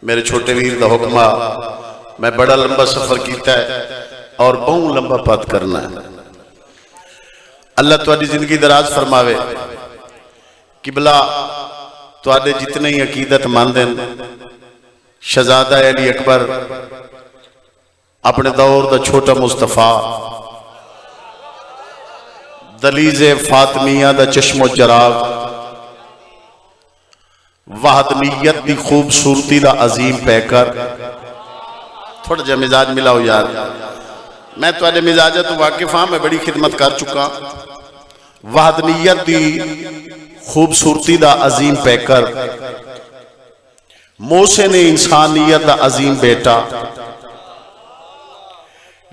मेरे छोटे वीर का हुक्म मैं बड़ा लंबा सफर किया है और बहुत लंबा पद करना है। अल्लाह तुहाडी जिंदगी दराज फरमावे। किबला तुहाडे जितने ही अकीदतमंद हैं, शहजादा अली अकबर अपने दौर का छोटा मुस्तफा, दलीज़े फातमिया दा चश्मो चराग, वहदनीयत की खूबसूरती का अजीम पैकर। थोड़ा जा मिजाज मिलाओ यार, मैं तुहाडे मिजाजा तो वाकिफ हाँ, मैं बड़ी खिदमत कर चुका। वहदनीयत की खूबसूरती का अजीम पैकर, मोहसिन इंसानियत का अजीम बेटा,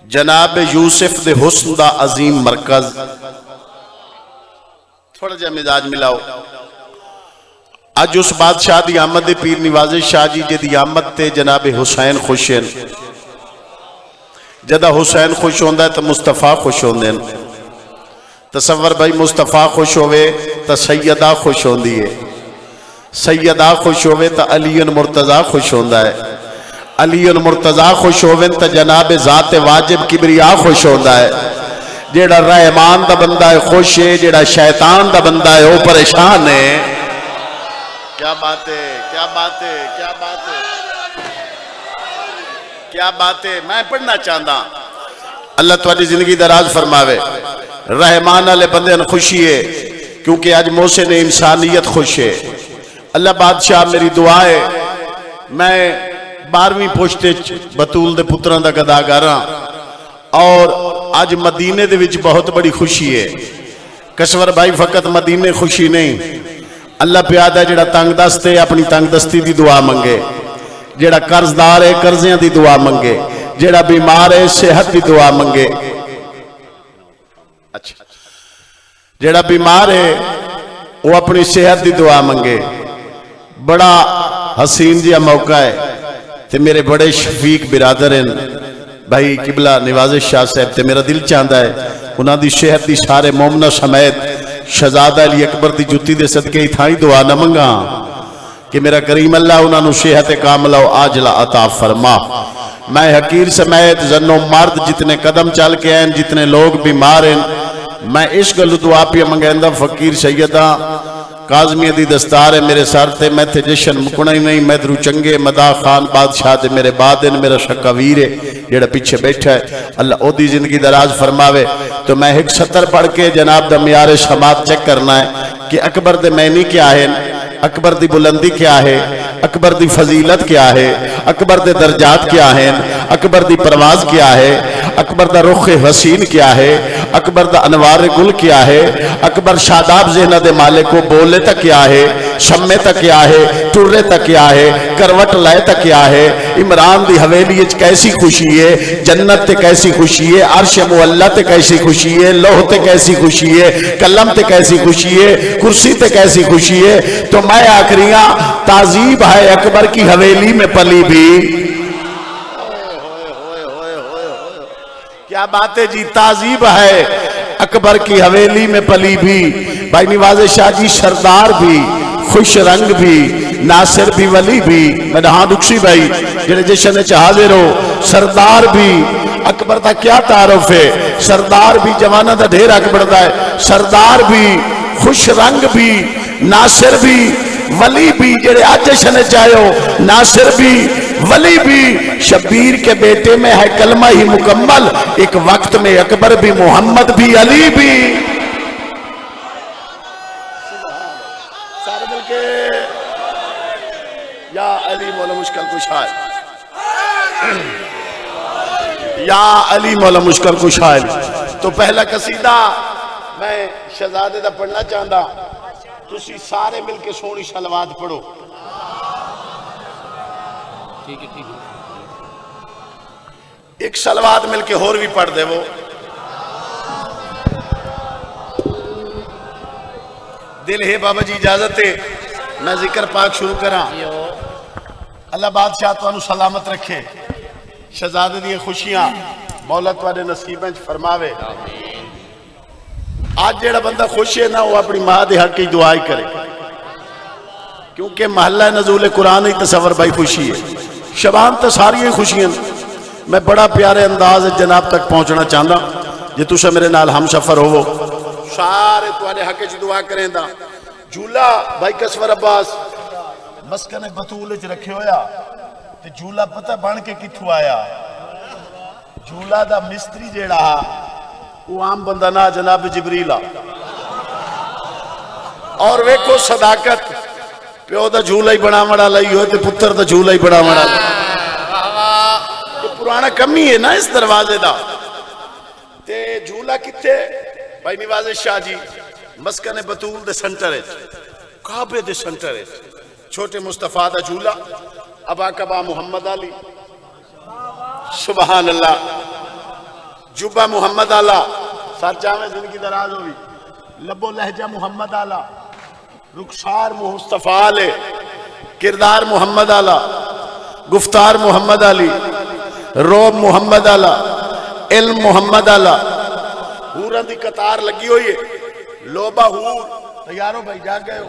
जनाब यूसुफ दे हुस्न दा अजीम मरकज। थोड़ा जा मिजाज मिलाओ। अज उस बादशाह की आमद दे पीर निवाज़िश शाह जी जी आमद ते जनाब हुसैन खुश हैं। जदा हुसैन खुश होंदा है तो मुस्तफा खुश होंदे हैं। तसव्वुर भाई, मुस्तफा खुश होवे तो सैयदा खुश होंदी है, सैयदा खुश होवे तो अली मुर्तजा खुश होंदा है, अली मुर्तजा खुश होवे तो जनाब ज़ात वाजिब किबरिया खुश होंदा है। जेड़ा रहमान दा बंदा है खुश है, जेड़ा शैतान दा बंदा है वो परेशान है। क्या बात है, क्या बात है, क्या बात है, क्या बात है। मैं पढ़ना चाहता। अल्लाह तुहाडी जिंदगी दराज फरमावे। रहमान वाले बंदे ने खुशी है क्योंकि आज मोहसिन इंसानियत खुश है। अल्लाह बादशाह मेरी दुआ है, मैं 12वीं पुश्ते बतूल दे पुत्रां दा गदागर हां और आज मदीने दे विच बहुत बड़ी खुशी है। कसवर भाई फकत मदीने खुशी नहीं, अल्लाह प्यादा है जेड़ा तंगदस्त है अपनी तंगदस्ती की दुआ मंगे, जेड़ा कर्जदार है कर्जियां की दुआ मंगे, जेड़ा बीमार है सेहत की दुआ मंगे। अच्छा, जेड़ा बीमार है वो अपनी सेहत की दुआ मंगे। बड़ा हसीन जिहा मौका है ते मेरे बड़े शफीक बिरादर हैं भाई किबला निवाज़िश शाह साहब, ते मेरा दिल चाहता है उन्होंने सेहत की सारे मोमना समेत शहजादा अली अकबर की जुत्ती दे सदके ही थाई दुआ न मंगा कि मेरा करीम अल्लाह उन्होंने सेहत कामला आजला अता फरमा। मैं हकीर समेत जन्नो मर्द जितने कदम चल के आए, जितने लोग बीमार हैं, मैं इस गल दुआ पिया मंगेंदा फकीर सैयदा काजमिया दी दस्तार है मेरे सर ते, मैं थे जशन मुकना ही नहीं। मैं दरू चंगे मदा खान बादशाह ते मेरे बाद मेरा शक्का वीर है जेड़ा पीछे बैठा है। अल्लाह ओदी जिंदगी दराज फरमावे। तो मैं एक सतर पढ़ के जनाब दा मियारे समात चेक करना है कि अकबर दे मैनी क्या है, अकबर दी बुलंदी क्या है, अकबर दी फजीलत क्या है, अकबर दे दर्जात क्या हैं, अकबर दी परवाज क्या है, अकबर दा रुख हसीन क्या है, अकबर दा अनवार गुल क्या है, अकबर शादाब ज़हना दे मालिक को बोले तक क्या है, शम्मे तक क्या है, टुर्रे तक क्या है, करवट लाए तक क्या है, इमरान दी हवेली कैसी खुशी है, जन्नत ते कैसी खुशी है, अर्श मुअल्ला ते कैसी खुशी है, लोह ते कैसी खुशी है, कलम ते कैसी खुशी है, कुर्सी ते कैसी खुशी है। तो मैं आखिरिया ताजीब है अकबर की हवेली में पली भी। क्या बात है जी, ताजीब है अकबर की हवेली में पली भी। भाई निवाज़िश शाह जी सरदार भी, खुश रंग भी, नासिर भी, वली भी। मैं हाँ दुखी भाई जेड़े जश्न हाजिर हो, सरदार भी अकबर का क्या तारुफ है, सरदार भी जवाना का ढेर अकबर का है, सरदार भी, खुश रंग भी, नासिर भी, वली भी। जेड़े आज जश्न चाहो, नासिर भी, वली भी। शबीर के बेटे में है कलमा ही मुकम्मल, एक वक्त में अकबर भी, मोहम्मद भी, अली भी। सारे मिल के या अली मौला मुश्किल कुशाल, या अली मौला मुश्किल कुशाल। तो पहला कसीदा मैं शहजादे दा पढ़ना चाहता, तुसी सारे मिलके सोहनी सलवात पढ़ो। ठीक है, ठीक है। एक सलवात मिलके होर भी पढ़ देवो। दिल है बाबा जी इजाजत है मैं जिक्र पाक शुरू करा। अल्लाह बादशाह तुहानू सलामत रखे, शहजादे दी खुशियां मौला तुहाडे नसीबां च फरमावे। आज जेड़ा बंदा खुश है ना वो अपनी मां दे हक की दुआ ही करे, क्योंकि महला नज़ूल कुरान ही तसव्वुर भाई खुशी है। शबान तो सारिया खुशियां। मैं बड़ा प्यारे अंदाज जनाब तक पहुँचना चाहता, जे तुसा मेरे नाल हम सफर होवो सारे तुहाडे हक च दुआ करें। झूला भाई कसवर अब्बास मस्कन बतूल च रखे होया ते झूला पता बन के किथों आया। झूला दा मिस्त्री जेड़ा वो आम बंदा ना जनाब जिबरील आ। और वेखो सदाकत, प्यो दा झूला ही बनावण वाला ही हो ते पुत्र दा झूला ही बनावण वाला। पुराना कम ही है ना इस दरवाजे दा। ते झूला किथे भाई निवाज़ शाह जी मस्कन बतूल दे सेंटर काबे दे सेंटर छोटे मुस्तफा दा झूला अबा कबा मुहम्मद अली सुभान अल्लाह जुबा मुहम्मद आला सर चावे जिंदगी दराज होगी लबो लहजा मुहम्मद आला रुखसार मुस्तफा अले किरदार मुहम्मद आला गुफ्तार मुहम्मद अली रोब मुहम्मद आला इल्म मुहम्मद आला हूरां दी कतार लगी हुई है। लोबा हूर तैयार हो भाई जा गए हो।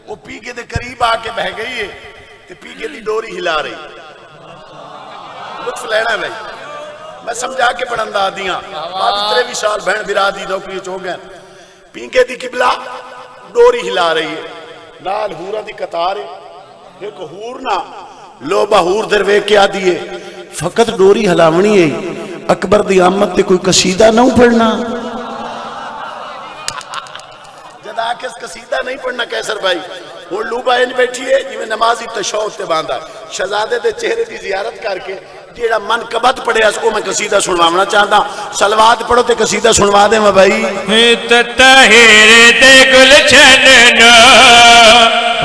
वो पीके दे करीब आके बह गई है ते पीके दी डोरी हिला रही। लुत्फ लेना भाई मैं समझा के पढ़ंदा दियां 23 साल बहन बिरा दी नौकरी हो गए। पीके दी किबला डोरी हिला रही है नाल हूरां दी कतार है। एक हूर ना लोबा हूर दर वेख के आदी है फकत डोरी हिलावनी है अकबर दी आमद ते कोई कसीदा ना पढ़ना। जद आके कसीदा नहीं पढ़ना कैसर भाई हूँ लूबा इन बैठी है जिवें नमाजी तशौत ते बांधा शहजादे दे चेहरे की जियारत करके जेड़ा मन कबत पढ़िया वो मैं कसीदा सुनवाना चाहता। सलवात पढ़ो ते कसीदा सुनवा दे मैं भाई। तहेरे दे गुलशन नो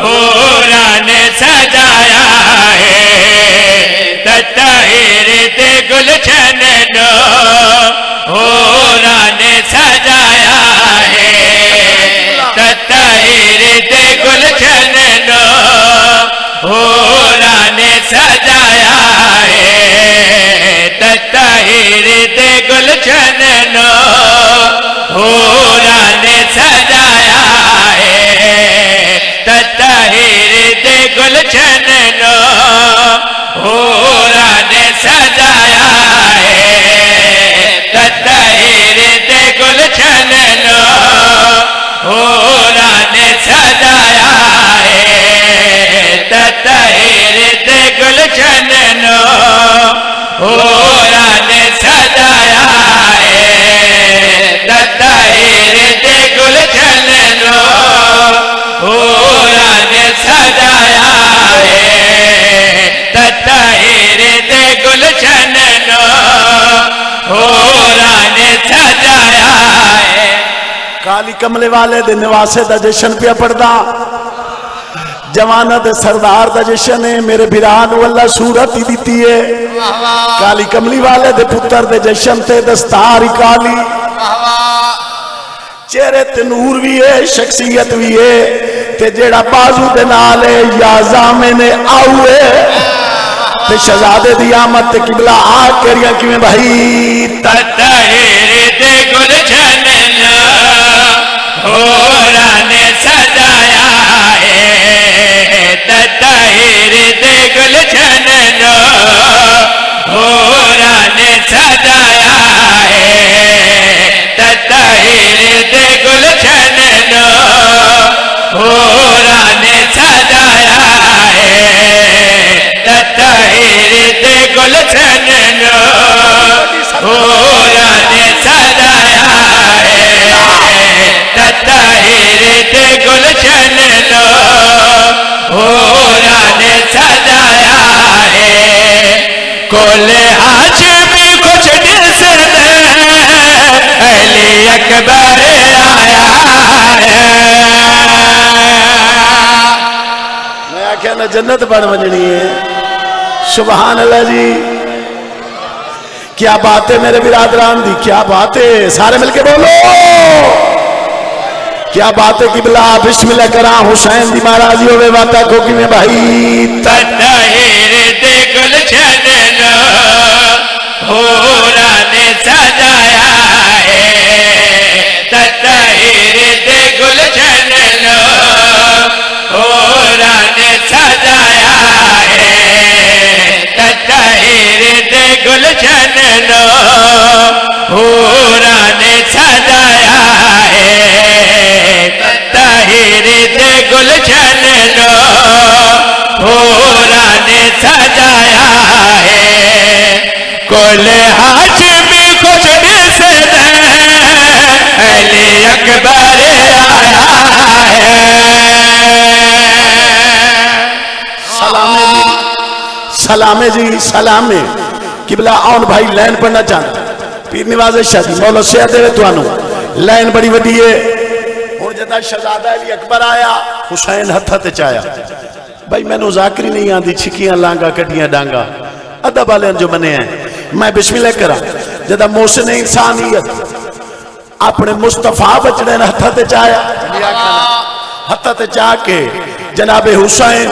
होरा ने सजाया है। तहेरे दे गुलशन नो होरा ने सजाया है। तहेरे दे गुलशन नो होरा ने सजाया है। तहेरे दे गुलशन नो होरा ने सजाया है। तहेरे दे गुलशन नो होरा ने सजाया है। तहेरे दे गुलशन नो होरा ने सजाया है। तहेरे दे गुलशन नो होरा ने सजाया है। तहेरे दे गुलशन नो होरा ने सजाया है। तहेरे दे गुलशन नो होरा ने सजाया है। काली कमले वाले दे निवासे दा जश्न पिया पड़दा जवाना दे सरदार दा जश्न है। मेरे बिरान वल्ला सूरत ही दी है काली कमली वाले दे पुत्र दे जश्न ते दस्तार ही काली चेहरे ते नूर भी है शख्सियत भी है ते जेड़ा बाजू दे नाल है या जामिन आउए ते शहजादे दी आमद ते किबला आ करिया किवें भाई। तहेरे दे गुलशन नो होरा ने सजाया है। तहेरे दे गुलशन नो होरा ने सजाया है। तहेरे दे गुलशन नो होरा ने सजाया है। तहेरे दे गुलशन नो होरा ने सजाया है। तहेरे दे गुलशन नो होरा ने सजाया है। कोले हाशिमी कुछ दिस अली अकबर आया है। मैं आख्या ना जन्नत बन वजनी है। सुभान अल्लाह जी क्या बात है मेरे बिरादरान दी क्या बात है सारे मिलके बोलो क्या बात है किबला बिस्मिल्लाह करा हुसैन दी महाराजी होवे वाता को कि में भाई। तहेरे दे गुलशन नो होरा ने सजाया है। तहेरे दे गुलशन नो होरा ने सजाया है। नो होरा ने सजाया है ताहिरी दे गुलशन नो होरा ने सजाया है कुल हाशमी खुश से अली अकबर आया है। सलामे जी सलामे किबला आउन भाई लाइन पढ़ना चाहता पीर नवाज शाह जी मौला शेर देवे तुहानू लाइन बड़ी वड्डी है हुण जदा शहजादा अली अकबर आया हुसैन हत्था ते चाया भाई मैनू जाकरी नहीं आंदी छिकियां लांगा कटियां डांगा अदब वाले जो बने हैं मैं बिस्मिल्लाह करा जदा मोहसिन इंसानियत अपने मुस्तफा बचड़े ने हत्था ते चाया हत्था ते चा के जनाबे हुसैन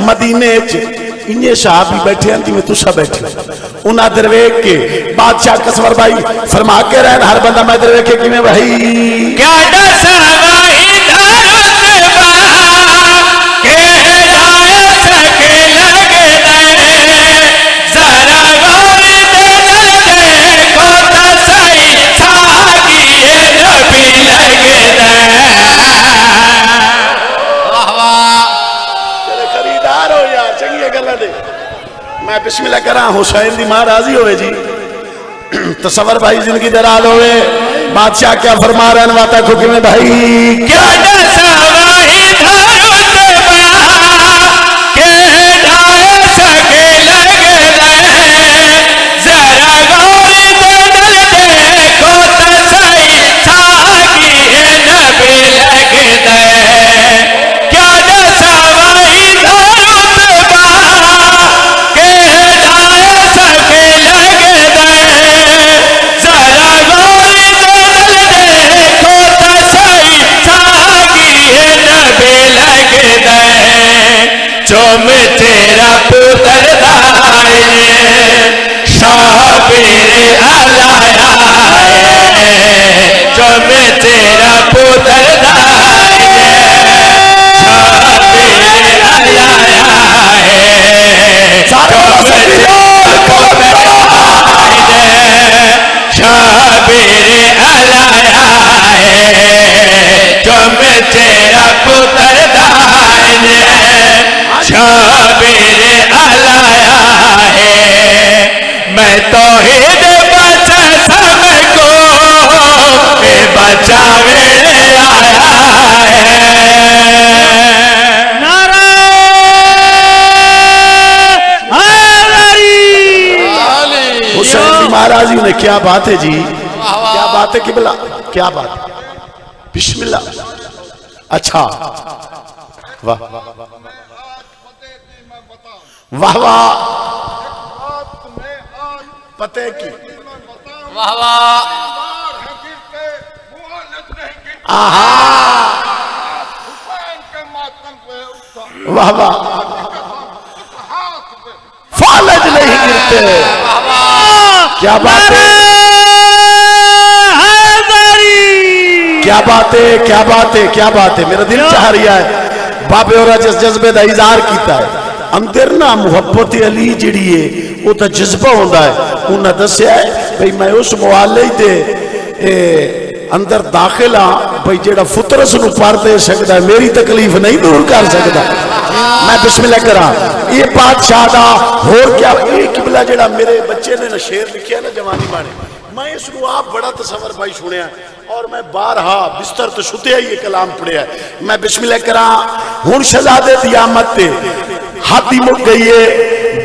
मदीने च इन्ने साहबी बैठे हैं जिवें तुसा बैठे उन्हां दरवेख के बादशाह कसवर भाई फरमा के रहन हर बंदा मैं दरवेख के किवें भाई क्या दसवाई मैं बिस्मिल्लाह करा हुसैन दी मां राजी होवे जी तसवर भाई जिंदगी दराज होवे बादशाह क्या फरमा रहे हैं वाता को किवें भाई क्या दसवाई के ढाए सके लगे जरा गौर देखो तसई थाकी नबी लगे क्या दसवाई चुम तेरा पुत्र शाबिर अलाया है चुम तेरा पुत्र शाबिर अलाया है शाबिर अलाया है चुम तेरा पुत्र शाबिर अलाया है मैं तो हिद बचा सबको बचावे आया है। हुसैन जी महाराज जी ने क्या बात है जी क्या बात है किबला क्या बात बिस्मिल्लाह अच्छा वाह वाह वाह पते की वाह वाह आहा वाह वाह फालज नहीं गिरते क्या बात है क्या बात है क्या बात है क्या बात है मेरा दिल चाह रहा है बाबे और जिस जज्बे का इजहार किया है अंदर ना मुहब्बत अली जिहड़ी है वो तो जज्बा होता है उन्हें दसिया है भाई मैं उस मुआले दे अंदर दाखिल हाँ भाई जेड़ा फुतरस नूं पार दे सकता है मेरी तकलीफ नहीं दूर कर सकता मैं बिस्मिल्लाह करा ये बादशाह दा होर क्या ये किबला जेड़ा मेरे बच्चे ने ना शेर लिखिया ना जवानी बाने मैं इसको आप बड़ा तसवर भाई सुनिया और मैं बारहा बिस्तर तो सुतिया ही कलाम पढ़िया मैं बिस्मिल्लाह करा हुण शहजादे दी आमद ते हाथी मुक गई है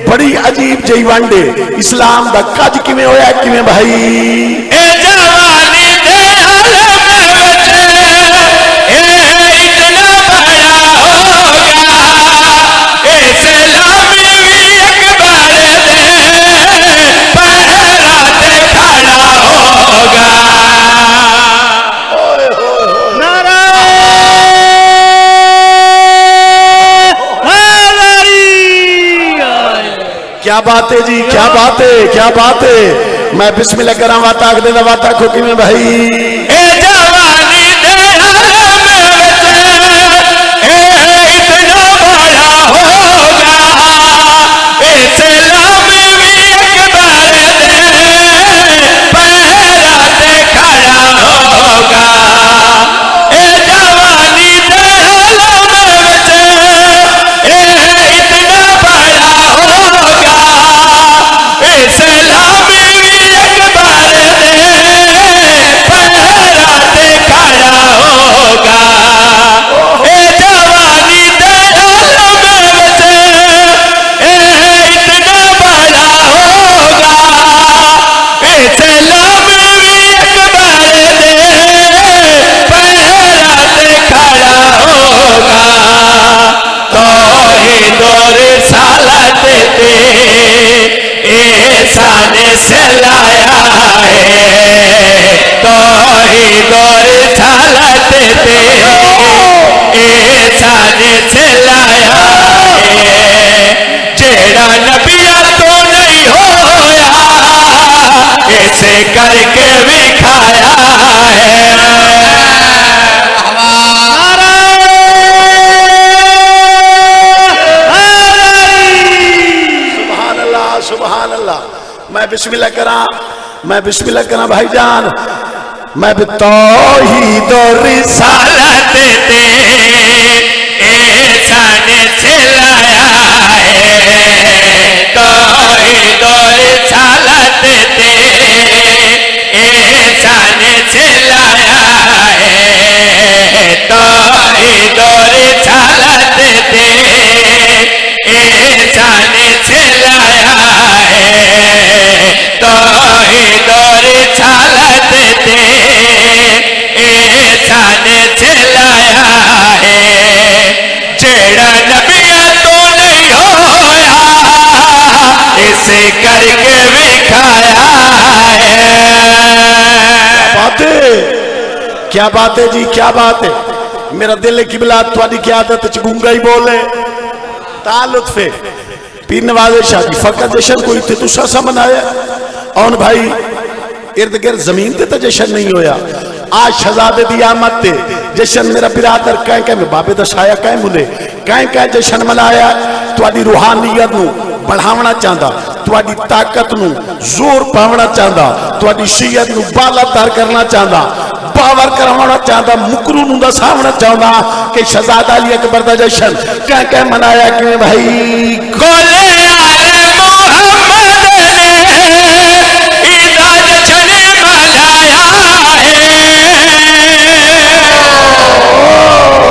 बड़ी अजीब जही वांडे इस्लाम दा कज किवें होया किवें भाई ए जवानी दे आलम विच ए इतना बड़ा होगा ए सलामी अकबर दे पहरा ते खड़ा होगा क्या बात है जी क्या बात है क्या बात है मैं बिस्मिल्लाह करा वाता आख देना वाता खो किवें भाई ए जवानी दे आलम विच ए इतना बड़ा होगा ए सलामी अकबर दे दौर सालत ते साने चलाया जेड़ा नबिया तो नहीं होया ऐसे करके विखाया है। सुभान अल्लाह। मैं बिस्मिल्लाह करा भाईजान। मैं भी तौहीद और रिसालत ते साने चलाया है तौहीद और रिसालत ते साने चलाया है तौहीद और रिसालत ते साने चलाया है तौहीद और रिसालत ते साने चलाया है जेड़ा नबिया तो नहीं होया इसे करके विखाया है। क्या बात है जी, क्या बात है। मेरा दिल किबला थोड़ी क्या आदत च गूंगा ही बोले तालुत्फे पीर नवाज़ शाह जी फकर जशन कोई थे तुसा सा मनाया और भाई इर्द गिर्द जमीन ते तो जशन नहीं होया। आज शहजादे दी आमद ते जशन मेरा बिरादर कह मैं बाबे दसाया कह मुने कह जशन मनाया तुहाडी रूहानियत नू बढ़ावना चाहता तुहाडी ताकत नू जोर पावना चाहता तुहाडी शरीयत नू बालातर करना चाहता पावर करवाना चाहता मुकरू नू दसावना चाहता कि शहजादा अली अकबर दा जशन कह मनाया कि भाई कोले आले मोहम्मद ने ईदा जशन मनाया है।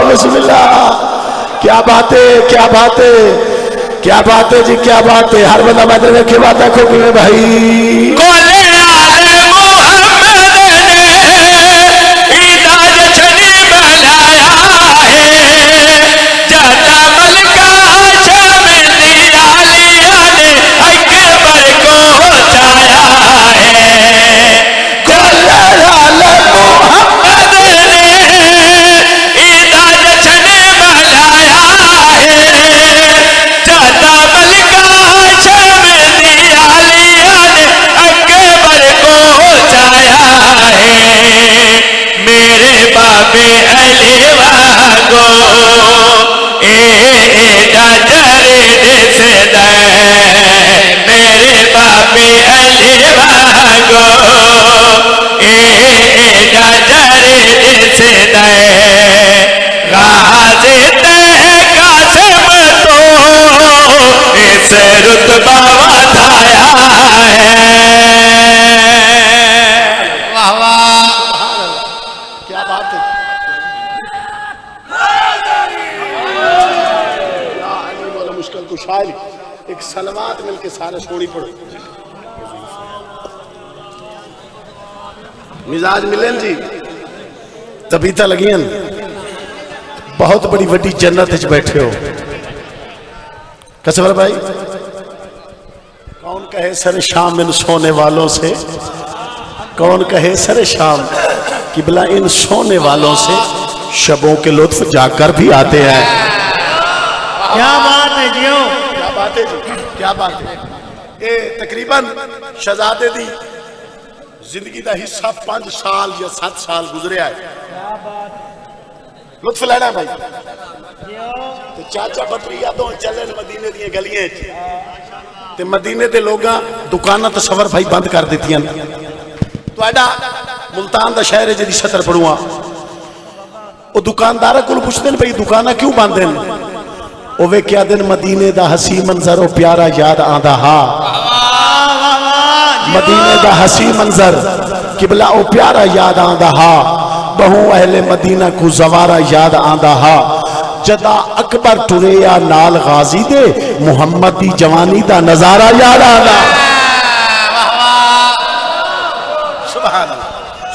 बिस्मिल्लाह। क्या बात है, क्या बात है, क्या बात है जी, क्या बात है। हर बंदा बैठे रखे बात देखो कि भाई कोले आले मोहम्मद ने ईदा जशन मनाया है जाना मलका शामिल आलिया ने अकबर को चाया है। कोले आले मोहम्मद ने ईदा जशन मनाया है जाना मलका शामिल आलिया ने अकबर को चाया है। मेरे बाबे अली वागो एडा जरे दिसे दे मेरे बाबे अली वागो एडा जरे दिसे दे गाज़ी ते कासिम तो इस रुतबा वधाया है। वाह वाह क्या बात है। मुश्किल कुशाल एक सलवात मिलके सारे छोड़ी पड़ो मिजाज मिलन जी तबीता लगियन बहुत बड़ी वड्डी जन्नत च बैठे हो। कसवर भाई कौन कहे सर शाम इन सोने वालों से कौन कहे सर शाम कि बिला इन सोने वालों से शबों के लुत्फ जाकर भी आते हैं। क्या बात है जियो, क्या बात है जी, क्या बात है। ये तकरीबन शहजादे दी जिंदगी का हिस्सा 5 साल या 7 साल गुजरिया है। लुत्फ लेना भाई तो चाचा बतरिया तो चले मदीने दी गलियां ते मदीने के लोग दुकाना तस्वर भाई बंद कर दी। मुल्तान का शहर है जी 70 पढ़ुआ वो दुकानदार को पूछते हैं भाई दुकाना क्यों बंद हैं। वो वे क्या दिन मदीने दा हसी मंजर ओ प्यारा याद आंदा हा। मदीने दा हसी मंजर किबला ओ प्यारा याद आंदा हा। बहु अहले मदीना को जवारा याद आंदा हा। जदा अकबर टुरेया नाल गाजी दे मुहम्मद दी जवानी दा नजारा याद आंदा। सुभान अल्लाह,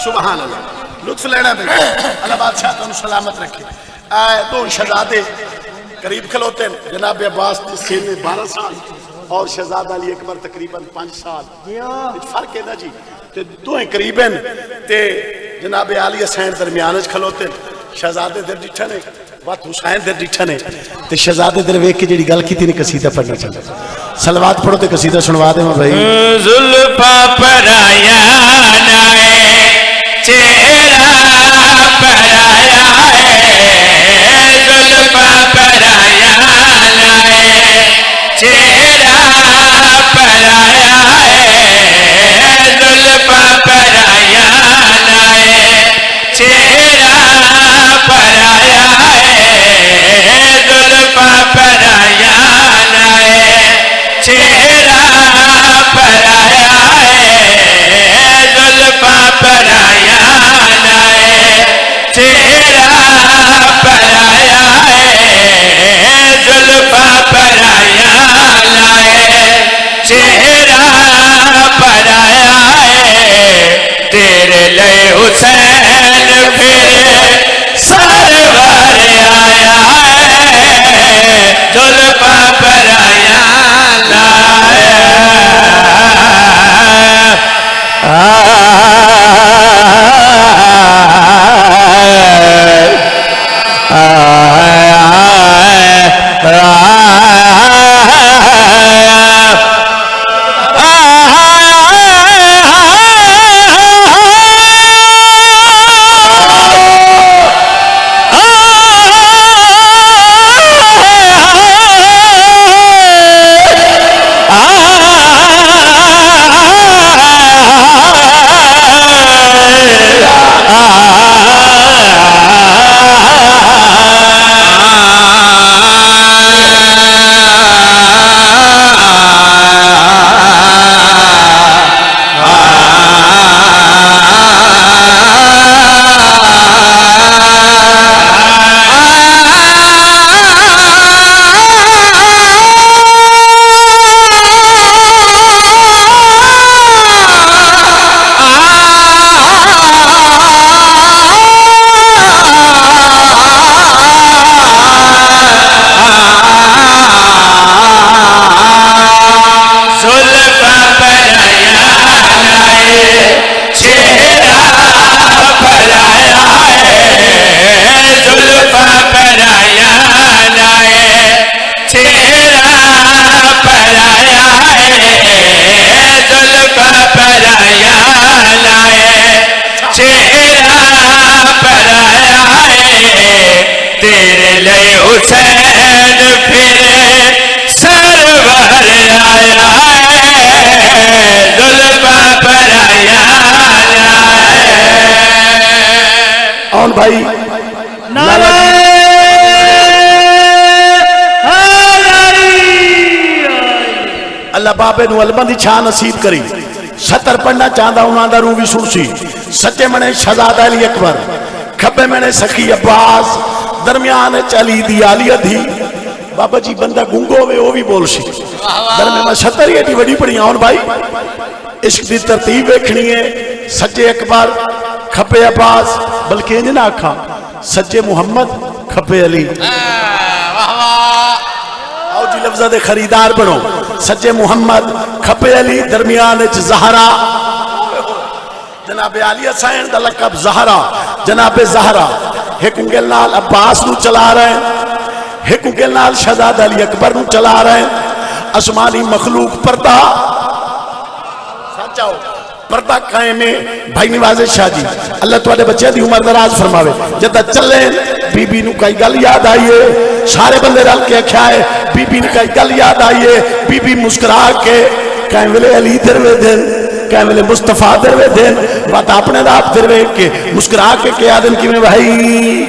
सुभान अल्लाह। लुत्फ लेना भाई अल्लाह बादशाह तुम सलामत रखे। दो शहजादे करीब खलोते हैं। जनाब अब्बास के 12 साल और शहजादा अली अकबर तकरीबन 5 साल फर्क है ना जी। ते दोए करीबन ते जनाब आली हुसैन दरमियान खलोते शहजादे दर डिठा ने वत हुसैन दर डिठा ने ते शहजादे दर वेख के जेड़ी गल की ने कसीदा पढ़ना चाहिए सलवात पढ़ो ते कसीदा सुनवा दे भाई जुल्फा पराया नाए चेहरा पराया है जुल्फा पराया नाए चेहरा पराया है जुल्फा पराया नाए चेहरा पराया है जुल्फा पराया नाए चेहरा पराया है जुल्फा पराया नाए चेहरा पराया है जुल्फा पराया नाए चेहरा पराया है तेरे ले हुसैन फिर सरवर आया है जुल्फा पराया भाई अल्लाह बाबे नू अलमा दी छा नसीब करी 70 पढ़ना चाहता उन्होंने दा रूह भी सुनसी सच्चे मने शहजादा अली अकबर खब्बे मने सखी अब्बास दरमियान अली दी आलिया थी बाबा जी बंदा गुंगो होवे वो भी बोल सी दरमियान 70 ही एडी बड़ी पढ़ी आउन भाई इश्क दी तरतीब देखनी है सच्चे अकबर खपे अब्बास बल्कि इंज ना आखा सच्चे मुहम्मद खपे अली आओ जी लफ्ज़ा दे खरीदार बनो सच्चे मुहम्मद खपे अली दरमियान ज़हरा जनाब आली हुसैन दा लक़ब ज़हरा जनाब ज़हरा एक उंगल नाल अब्बास नू चला रहे हैं एक उंगल नाल शहजादा अली अकबर नू चला रहे हैं आसमानी मखलूक पर्दा सचाओ पर्दा कायम है भाई नवाज़ शाह जी अल्लाह तुहाडे बच्चे दी उम्र दराज फरमावे जदा चले बीबी नू कई गल याद आई है सारे बंदे रल के आख्या है बीबी नू कई गल याद आई है बीबी मुस्कुरा के कई वेले अली दरवे दिन कई वेले मुस्तफा दरवे दिन बात अपने आप दरवे के मुस्कुरा के क्या दिन कि भाई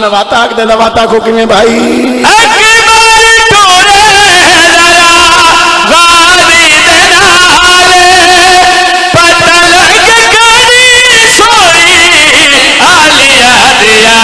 नवाता दे नवाता को किमें भाई आलिया दिया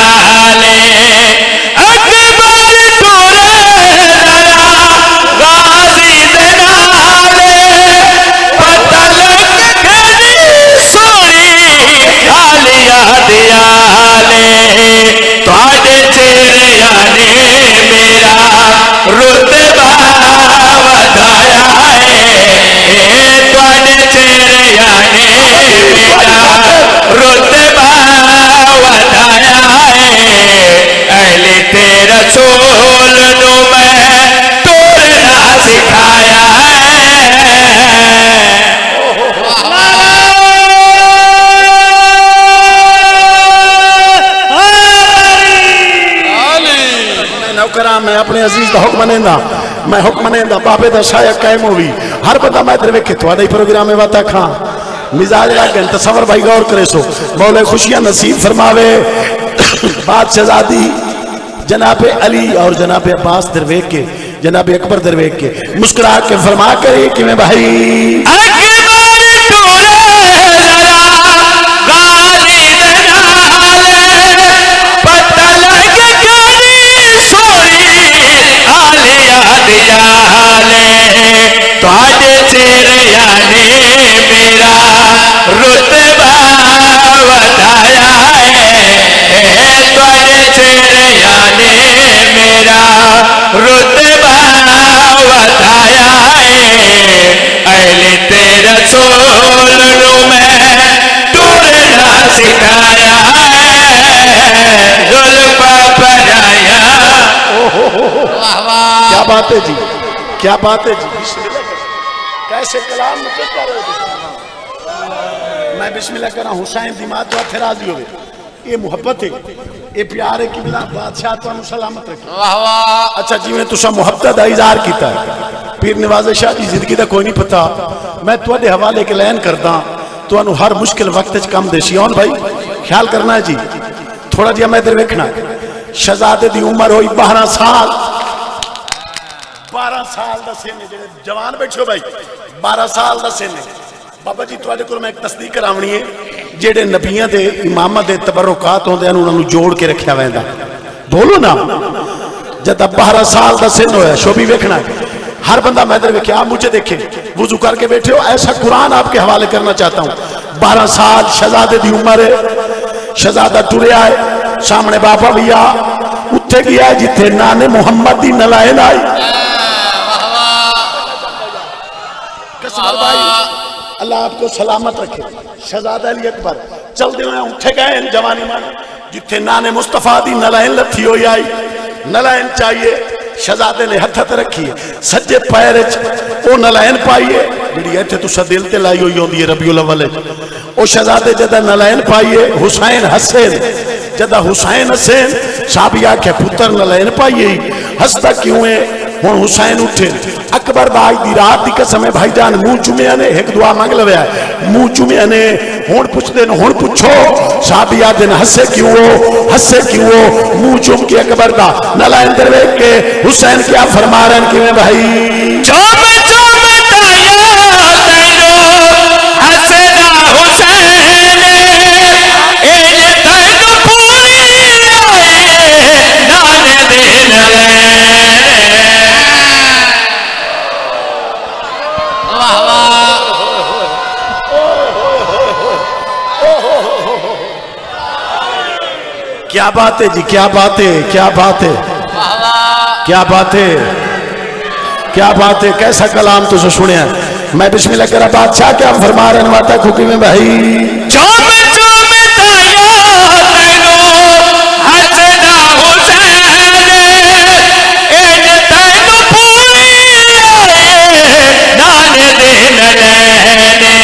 मैं अपने अजीज का हुक्म मनेंदा मैं हुक्म मनेंदा बाबे का शाया कायम होवी हर बंदा मैं इधर वेखे थोड़ा ही प्रोग्राम है वाता खां मिजाज लागे तसवर भाई गौर करे सो मौले खुशियां नसीब फरमावे बात शहजादी जनाब अली और जनाब अब्बास दरवेक के जनाब अकबर दरवेक के मुस्कुरा के फरमा करे कि मैं भाई क्या बात है जी क्या बात है जी कैसे कलाम कर रहे हो मैं बिस्मिल्लाह करा हुसैन दिमाग तो फिर राजी हो ये मुहब्बत है ये प्यार है कि बिना बादशाह तो सलामत रखे अच्छा जिवें तुसा मुहब्बत का इजहार किया पीर नवाज़ शाह की जिंदगी का कोई नहीं पता मैं तुहाडे हवाले के लैन करदा तुहानू हर मुश्किल वक्त च कम देसी ऑन भाई ख्याल करना है जी थोड़ा जिहा मैं इधर वेखना शहजादे की उम्र हुई 12 साल 12 साल दसे ने जेडे जवान बैठो भाई 12 साल दसे ने बाबा जी तुहाडे कोल मैं एक तस्दीक करावनी है जेडे नबियां दे इमामां दे तबरुकात होंदे हैं उन्हां नूं जोड़ के रखिया वैंदा बोलो ना जब 12 साल दा सिन होया शोभी वेखना हर बंदा मैं इधर वेखे आप मुझे देखे वुजू करके बैठे हो ऐसा कुरान आपके हवाले करना चाहता हूं 12 साल शहजादे दी उम्र है शहजादा टुरिया है सामने बाबा भी आ उत्थे गया जिथे नाने मुहम्मद दी नलायन आई अल्लाह आपको सलामत रखे शहजादा अली अकबर चलते हुए उठे गए जवानी मान जिथे नाने मुस्तफा दी नलायन लथी हो आई नलायन चाहिए शहजादे ने हथ रखी है सज्जे पैर ओ नलायन पाइए जी इतने तुसा दिल ते लाई हुई होंगी रबीउल अव्वल ओ शहजादे जदा नलायन पाइए हुसैन हसैन जदा हुसैन हसैन साहबी आख्या पुत्र नलायन पाइए हसता क्यों है हुण हुसैन उठे अकबर दाज दी रात दी कसम है भाईजान मुंह चुमिया ने एक दुआ मंग लवया मुंह चुमिया ने हुण पुछदे ने हुण पुछो साहबी आदे ने हसे क्यों मुंह चुम के अकबर दा नलायन दर वेख के हुसैन क्या फरमा रहे हैं कि भाई चुम चुम ताया तैनो हसदा हुसैन ए तैनो पूरी नाने दे नलायन क्या बात है जी क्या बात है क्या बात है क्या बात है क्या बात है कैसा कलाम तुझे सुने मैं बिस्मिल्लाह करा बादशाह क्या फरमा रहे हैं माता खुकी में भाई चुम चुम ताया तैनो हसदा हुसैन ए तैनो पूरी नाने दे नलैने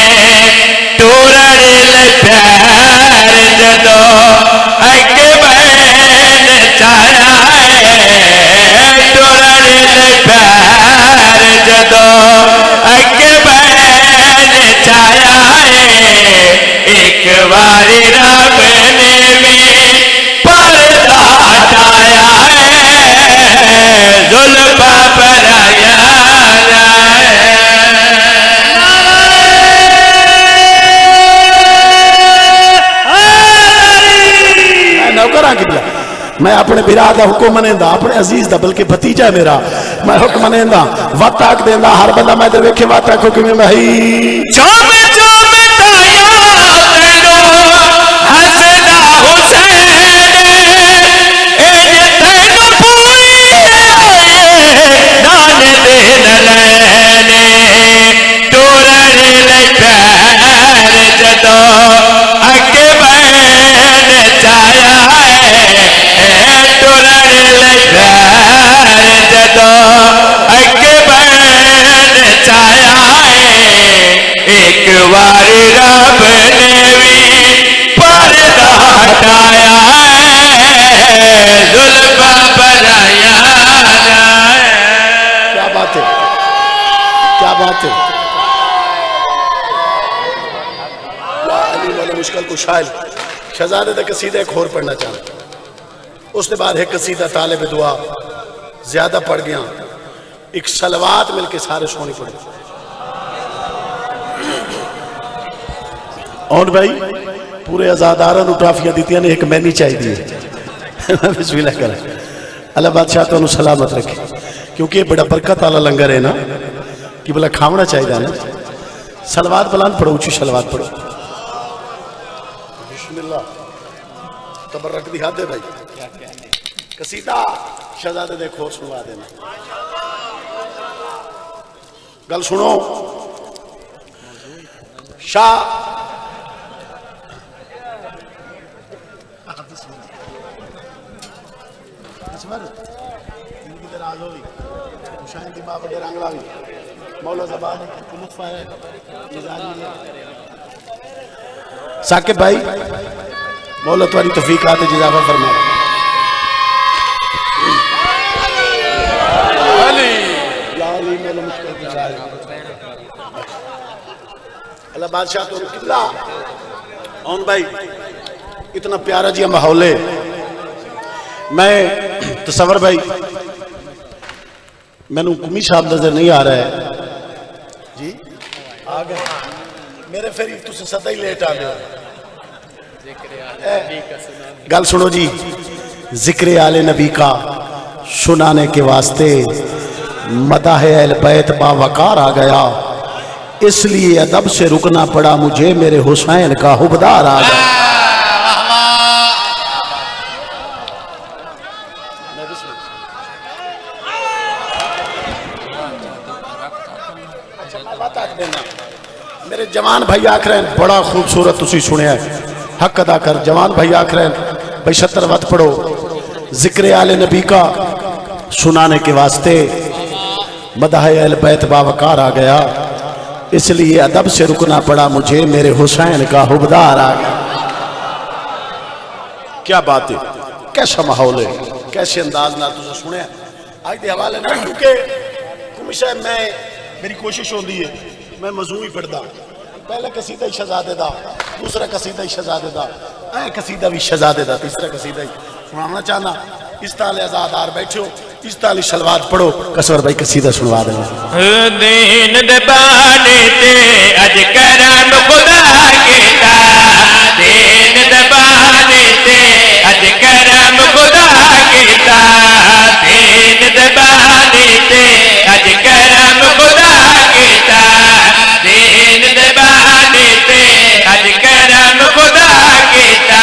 टोरड़े ले प्यार जदो अगे बैन चाया टोरड़े ले प्यार जदो अगे बैन चाया एक बारी रब ने भी पर्दा हटाया जुल्फा पराया मैं अपने बिरा का हुक्म मनेंदा अपने अजीज का बल्कि भतीजा मेरा मैं हुक्म मनेंदा वत आख देंदा हर बंदा मैं इधर वेखे वत आखो कि मैं भाई चुम चुम ताया तैनो हसदा हुसैन ए तैनो पूरी नाने दे नलैने टोरड़े ले प्यार जदो अगे बैन चाया टोरड़े ले प्यार जदो अगे बैन चाया एक बारी रब ने भी पर्दा हटाया जुल्फा पराया शायर शहजादे का कसीदा एक होर पढ़ना चाहता, उसके बाद एक कसीदा तालिब दुआ ज्यादा पढ़ गया, एक सलवात मिलके सारे सोनी पढ़े। और भाई पूरे आजादारा ट्राफियां दी ने, एक मैनी चाहिए। बिस्मिल्लाह कर अल्लाह बादशाह तो सलामत रखे, क्योंकि ये बड़ा बरकत वाला लंगर है ना कि भला खावना चाहिए ना। सलवात बुलंद पढ़ो, ऊंची सलवात पढ़ो। बिस्मिल्लाह तबर्रक दी हद है भाई। कसीदा शहजादे देखो सुनवा देना। गल सुनो, शाह साकिब भाई मौला तुम्हारी तौफीक आते जिजाफा फरमा। अल्लाह बादशाह तो किबला और भाई इतना प्यारा जी माहौल है। मैं तसवर भाई मैनू कुमी साहब नजर नहीं आ रहा है जी, आ गए मेरे फिर तुम सदा ही लेट आ गए। गल सुनो जी, जिक्र आले नबी का सुनाने के वास्ते मदाह अहल बैत बावकार आ गया, इसलिए अदब से रुकना पड़ा मुझे, मेरे हुसैन का हुबदार आ गया। मेरे जवान भाई आख रहे हैं बड़ा खूबसूरत तुसी सुनिया, हक अदा कर। जवान भाई आख रहे हैं भाई 70 वत पढ़ो, जिक्र आले नबी का सुनाने के वास्ते मदाह अहल बैत बावकार आ गया, इसलिए अदब से रुकना पड़ा मुझे, मेरे हुसैन का हुबदार आ गया। क्या बात है, कैसा माहौल है, कैसे अंदाज ना तुझे सुने आज के हवाले ना, क्योंकि हमेशा मैं मेरी कोशिश होती है मैं मजमू ही पढ़ता, पहला कसीदा ही शहजादे दा, दूसरा कसीदा ही शहजादे दा, कसीदा भी शहजादे दा, तीसरा कसीदा ही सुनाना चाहना। इस ताले आजादार बैठे हो, इस ताली सलवात पढ़ो। कसवर भाई कसीदा सुनवा देना। दीन दबाने ते अज करम खुदा कीता, दीन दबाने ते अज करम खुदा कीता, दीन दबाने ते अज करम खुदा कीता, दीन दबाने ते अज करम खुदा कीता,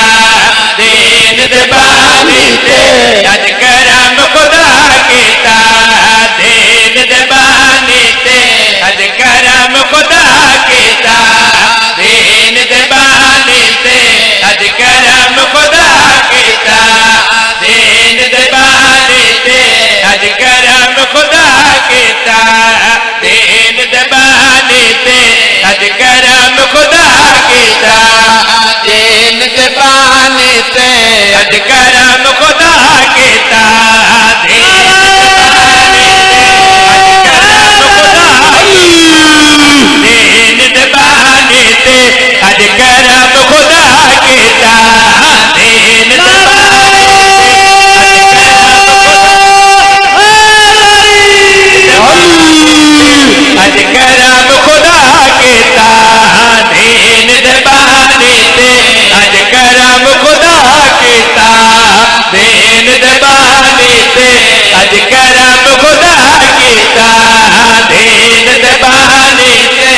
दीन दबाने ते अज करम खुदा कीता, दीन दबाने ते अज करम खुदा कीता, दीन दबाने ते अज करम खुदा कीता, दीन दबाने ते अज करम खुदा कीता, दीन दबाने ते अज करम खुदा कीता, दीन दबाने ते अज करम खुदा कीता, दीन दबाने ते अज करम खुदा कीता, दीन दबाने ते अज करम खुदा कीता, दीन दबाने ते अज करम खुदा कीता, दीन दबाने ते अज करम खुदा कीता, दीन दबाने ते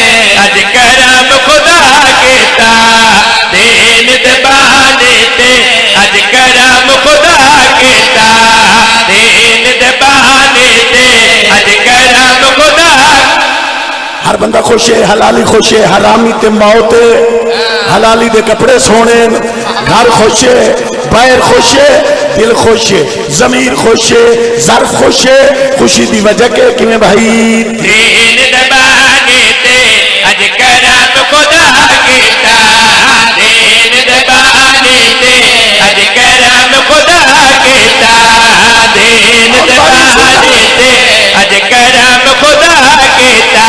अज करम खुदा कीता, दीन दबाने ते अज करम खुदा कीता, दीन दबाने ते अज करम खुदा। हर बंदा खुश है, हलाली खुश है, हरामी ते मौत है, हलाली दे कपड़े सोने, घर खुश है, बैर खुश है, दिल खुश है, जमीर खुश है, जर खुश है, खुशी दी वजह के किमें भाई। दीन दबाने ते अज करम खुदा कीता, दीन दबाने ते अज करम खुदा कीता, दीन दबाने ते अज करम खुदा कीता,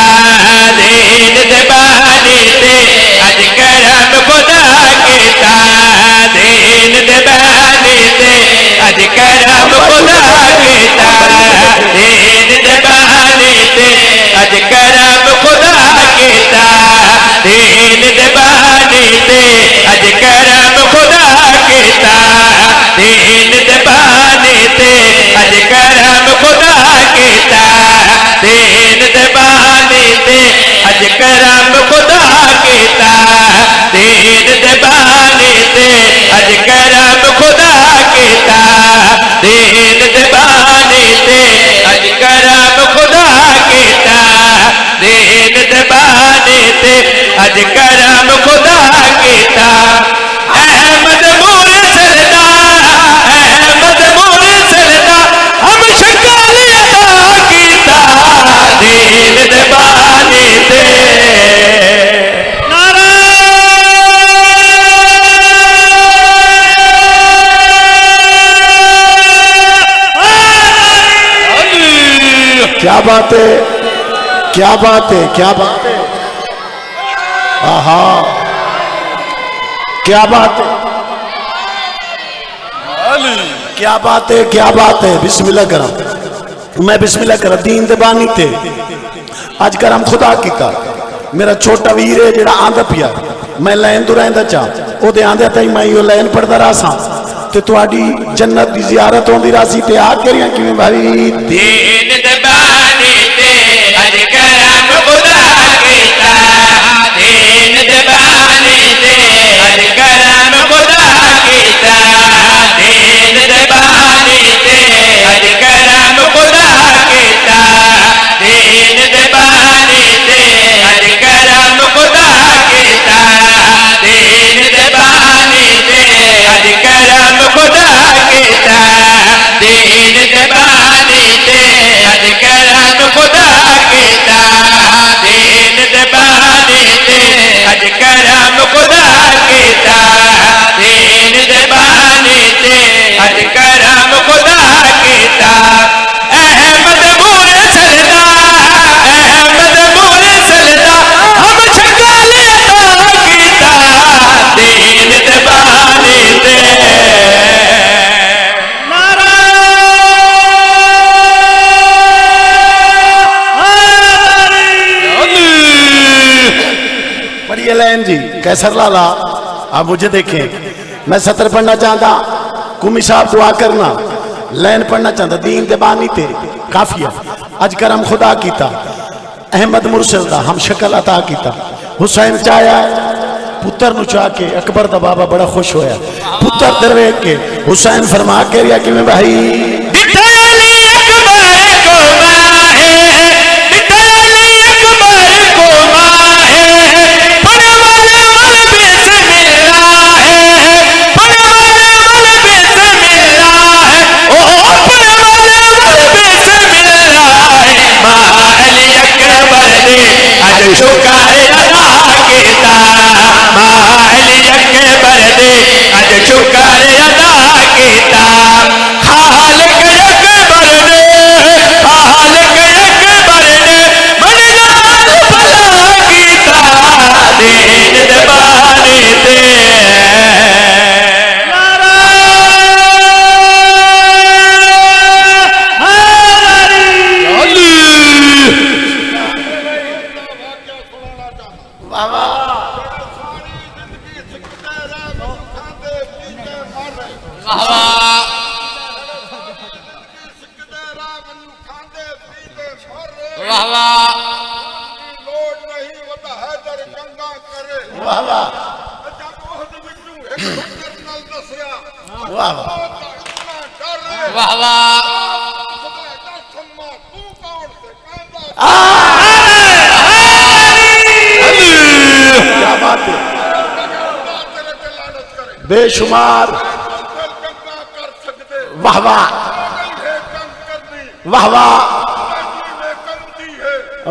दीन दबाने ते अज करम खुदा कीता, दीन दे बहाने ते अज करम खुदा कीता दीन दे बहाने ते अज करम खुदा कीता दीन दे बहाने ते अज करम खुदा कीता दीन दे बहाने ते अज करम खुदा कीता दीन दे बहाने ते अज करम खुदा कीता दीन दे बहाने ते अज करम खुदा कीता अहमद मुरसलदा अहमद मुरसलदा हम शकाल अदा कीता दीन दे बहाने ते क्या बात है, क्या बात है, क्या बात है, आहा क्या बात है, क्या बात है, क्या बात है। बिस्मिल्लाह करा, मैं बिस्मिल्लाह करा। दीन दबानी थे अज करम खुदा कीता। मेरा छोटा वीर है जेड़ा आंदा पिया, मैं लैन तो रहिंदा चा ओदे आंदे ताई मैं यो लैन पढ़दा रहा सा ते तुहाडी जन्नत दी ज़ियारत होंदी रासी ते आ करियां किवें भाई। दीन दबाने ते अज करम खुदा कीता दीन दबाने ते अज करम खुदा कीता दीन दबाने ते अज करम खुदा कीता दीन दबाने ते अज करम खुदा कीता दीन दबाने ते अज करम खुदा कीता दीन दबाने ते अज करम खुदा कीता दीन दबाने ते अज करम खुदा कीता दीन दबाने ते अज करम खुदा कीता अहमद मुरसलदा अहमद मुरसलदा हम शकाल अदा कीता दीन दबाने ते पढ़िए लैन जी। कैसर लाला आप मुझे देखें, मैं सत्र पढ़ना चाहता, कुमी साहब दुआ करना, लैन पढ़ना चाहता। दीन दबानी थे काफिया अज करम खुदा कीता अहमद मुरसलदा हम शक्ल अता कीता। हुसैन चाया पुत्र नु चाह के अकबर दा बाबा बड़ा खुश होया। पुत्र दरवेख के हुसैन फरमा के रिया कि मैं भाई शुक्र अदा कीता माली अकबर दे अज शुक्र अदा कीता खालिक अकबर दे खालिक अकबर दे मदद भला कीता दीन दबाने ते बेशुमार वाह वाह वाह वाह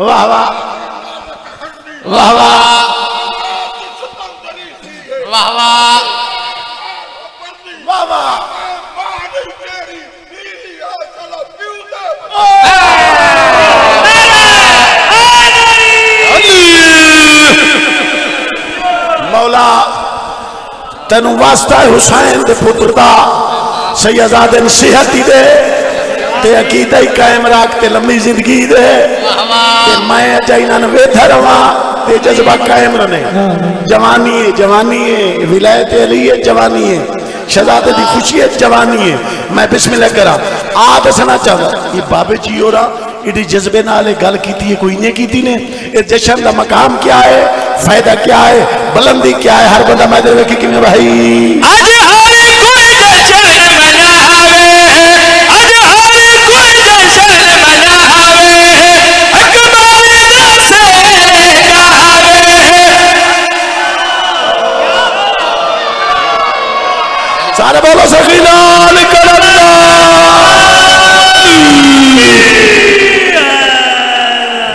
वाह वाह वाह वाह वाह वाह मौला तेन वास्ता है हुसैन दे पुत्र दा सैयदादे नसीहत ही दे ते अकीदा ही कायम रख ते लंबी जिंदगी दे ते मैं अजा इन्हां नूं वेधा रवां ते जज्बा कायम रहे। जवानी है, जवानी है, विलायत अली है, जवानी है, शहजादे की खुशी है, जवानी है। मैं बिस्मिल्लाह करा आ दसना चाहता ये बाबे जी हो रहा इडी जज्बे नाल गल की है, कोई इन्हें की ने। इस जश्न का मकाम क्या है, फायदा क्या है, बुलंदी क्या है, हर बंदा मैं वेखी कि भाई आज हर कोई जश्न मनावे, आज हर कोई जश्न मनावे, अकबर से गावे। सारे बोलो सकीनाल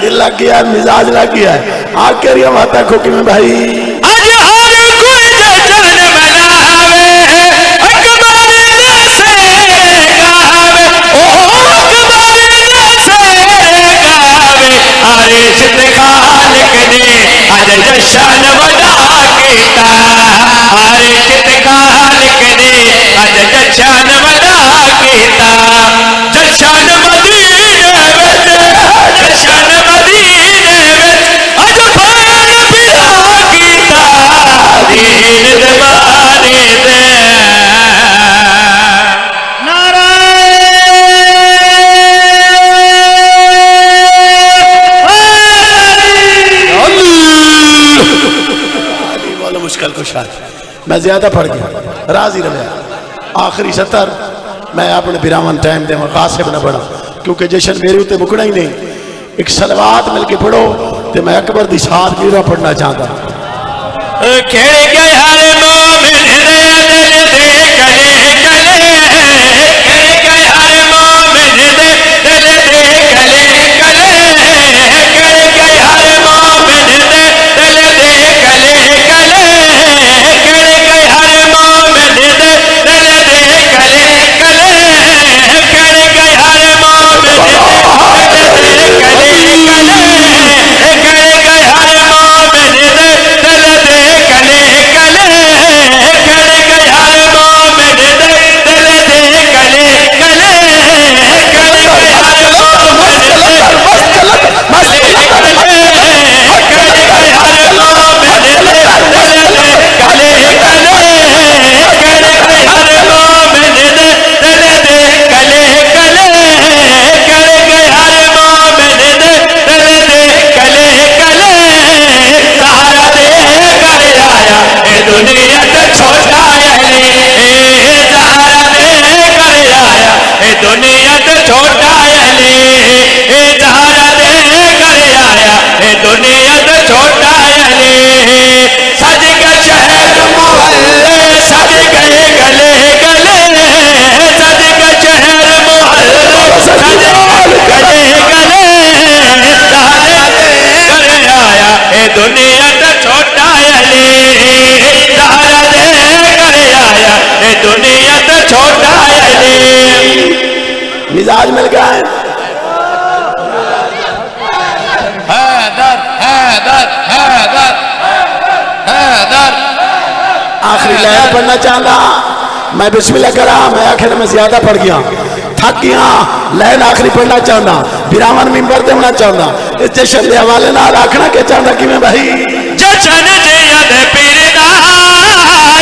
दिल लग गया है, मिजाज लग गया है। आग कह रही है माता को कि मैं भाई आज हर कोई जश्न मनावे, अकबर से गावे, ओ अकबर से गावे। आरिश ते खालिक ने आज जश्न वडा कीता, आरिश ते खालिक ने आज जश्न वडा कीता। जश्न मदीने विच, जश्न मदीने विच आज फैज़ पिया कीता, दीन ज़माने ते। बोलो मुश्किल कुशा मैं ज्यादा पढ़ गया राजी रहा। आखिरी सतर मैं अपने बिरावन टाइम दे कासिब न पढ़ा क्योंकि जश्न मेरे उत्ते मुकना ही नहीं। एक सलवात मिलके पढ़ो तो मैं अकबर दी साथ गिरा पढ़ना चाहता। खेड़ के हर मोमिन दे दिल दे गले गले, खेड़ के हर मोमिन दे दिल दे गले गले, खेड़ के हर मोमिन दे दिल दे गले गले, खेड़ के हर मोमिन दे दिल दे गले गले, खेड़ के हर मोमिन दे दिल दे गले गले, खेड़ के हर मोमिन दे दिल दे गले गले, खेड़ के हर मोमिन दे दिल दे गले गले, खेड़ के हर मोमिन दे दिल दे दुनिया तो छोटा अली, ज़हरा दे कर आया, दुनिया तो छोटा अली। सज का शहर मोहल्ले सज गए गले गले, सज का शहर मोहल्ले सज गए गले गले, ज़हरा दे कर आया, दुनिया तो छोटा अली, ज़हरा दे कर आया, दुनिया तो छोटा अली। मिजाज मिल गया है। हैदर हैदर हैदर हैदर। आखिरी लाइन पढ़ना चाहता मैं बिस्मिल्लाह करा। मैं आखिर में ज्यादा पढ़ गया थक गया। लाइन आखिरी पढ़ना चाहता बिरावन मिंबर देना चाहता। इस जश्न के हवाले ना रखना के चाहता कि मैं भाई जश्न जिया दे पीरदा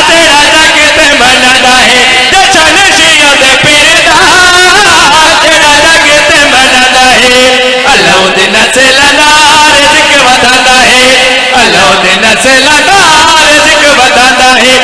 तेरा जगत मनदा है, जश्न जिया दे पीरदा तेरा जगत मनदा है। अल्लाह दे नस्ल नार रिज़्क़ वधांदा है, अल्लाह दे नस्ल नार रिज़्क़ वधांदा है।